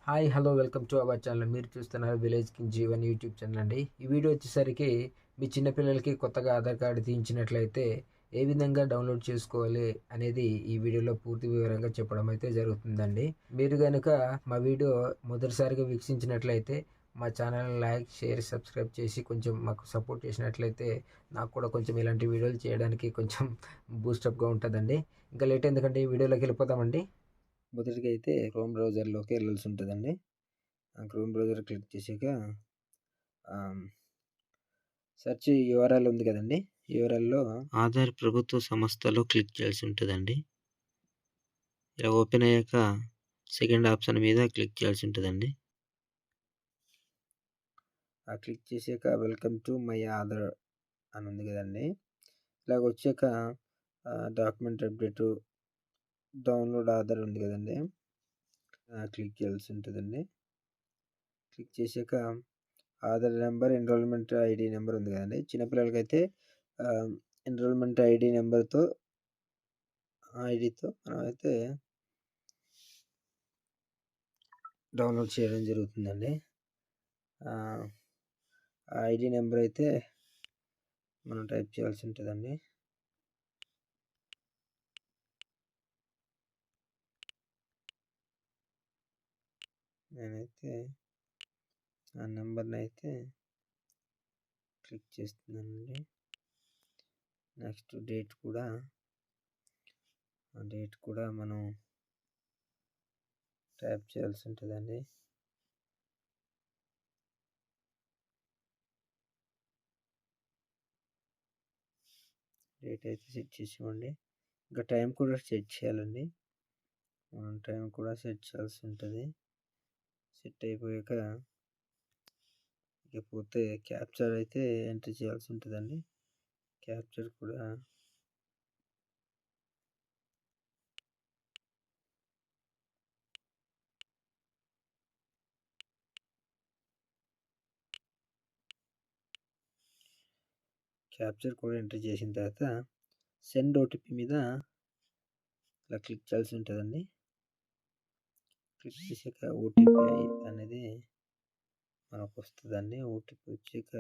Hi hello welcome to our channel. మీరు చూస్తున్నారు village king Jeevan YouTube channel అండి. ఈ వీడియో వచ్చేసరికి మీ చిన్నపిల్లలకి కొత్తగా ఆధార్ కార్డు తీయించినట్లయితే ఏ విధంగా డౌన్లోడ్ చేసుకోవాలి అనేది ఈ వీడియోలో పూర్తి వివరంగా చెప్పడం అయితే జరుగుతుందండి. మీరు కనుక మా వీడియో మొదటిసారిగా వీక్షించినట్లయితే మా ఛానల్ లైక్ షేర్ సబ్స్క్రైబ్ చేసి కొంచెం మాకు సపోర్ట్ చేసినట్లయితే నాకు కూడా కొంచెం ఇలాంటి వీడియోలు చేయడానికి కొంచెం బూస్టప్గా ఉంటుందండి. ఇంకా లేట్ ఎందుకంటే ఈ వీడియోలోకి వెళ్ళిపోతామండి. మొదటిగా అయితే క్రోమ్ బ్రౌజర్లోకి వెళ్ళాల్సి ఉంటుందండి. క్రోమ్ బ్రౌజర్ క్లిక్ చేసాక సెర్చ్ యూఆర్ఎల్ ఉంది కదండి, యూఆర్ఎల్లో ఆధార్ ప్రభుత్వ సంస్థలో క్లిక్ చేయాల్సి ఉంటుందండి. ఇలా ఓపెన్ అయ్యాక సెకండ్ ఆప్షన్ మీద క్లిక్ చేయాల్సి ఉంటుందండి. క్లిక్ చేసాక వెల్కమ్ టు మై ఆధార్ అని ఉంది కదండి. ఇలాగ వచ్చాక డాక్యుమెంట్ అప్డేట్ డౌన్లోడ్ ఆధార్ ఉంది కదండి, క్లిక్ చేయాల్సి ఉంటుందండి. క్లిక్ చేసాక Aadhaar number enrolment ID number ఉంది కదండి, చిన్నపిల్లలకైతే ఎన్రోల్మెంట్ ఐడితో మనం అయితే డౌన్లోడ్ చేయడం జరుగుతుందండి. ఐడి నెంబర్ అయితే మనం టైప్ చేయాల్సి ఉంటుందండి. నేనైతే ఆ నెంబర్ని అయితే క్లిక్ చేస్తున్నానండి. నెక్స్ట్ డేట్ కూడా మనం టైప్ చేయాల్సి ఉంటుందండి. డేట్ అయితే సెట్ చేసివ్వండి. ఇంకా టైం కూడా సెట్ చేయాలండి. మనం టైం కూడా సెట్ చేయాల్సి ఉంటుంది. సెట్ అయిపోయాక ఇకపోతే క్యాప్చర్ అయితే ఎంట్రీ చేయాల్సి ఉంటుందండి. క్యాప్చర్ కూడా ఎంట్రీ చేసిన తర్వాత సెండ్ ఓటీపీ మీద ఇలా క్లిక్ చేయాల్సి ఉంటుందండి. క్లిక్ చేసాక ఓటీపీ అనేది మనకు వస్తుందండి. ఓటీపీ వచ్చాక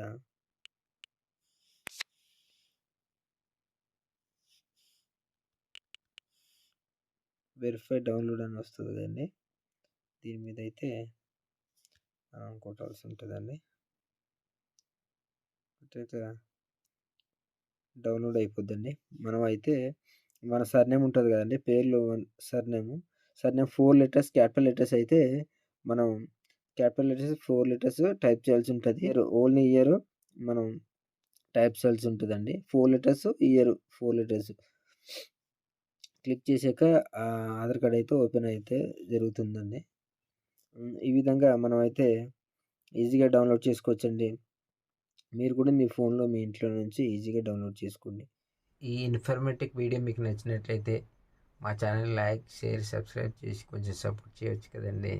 వెరిఫై డౌన్లోడ్ అని వస్తుంది కదండి, దీని మీద అయితే కొట్టాల్సి ఉంటుందండి. డౌన్లోడ్ అయిపోద్దండి. మనం అయితే మన సర్నేమ్ ఉంటుంది కదండి, పేర్లు సర్నేమ్ 4 లెటర్స్ క్యాపిటల్ లెటర్స్ అయితే మనం క్యాపిటల్ లెటర్స్ 4 లెటర్స్ టైప్ చేయాల్సి ఉంటుంది. ఓన్లీ ఇయర్ మనం టైప్ చేయాల్సి ఉంటుందండి. 4 లెటర్స్ ఇయర్ 4 లెటర్స్ క్లిక్ చేసాక ఆధార్ కార్డ్ అయితే ఓపెన్ అయితే జరుగుతుందండి. ఈ విధంగా మనం అయితే ఈజీగా డౌన్లోడ్ చేసుకోవచ్చండి. మీరు కూడా మీ ఫోన్లో మీ ఇంట్లో నుంచి ఈజీగా డౌన్లోడ్ చేసుకోండి. ఈ ఇన్ఫర్మేటివ్ వీడియో మీకు నచ్చినట్లయితే మా ఛానల్ లైక్ షేర్ సబ్స్క్రైబ్ చేసి కొంచెం సపోర్ట్ చేయవచ్చు కదండి.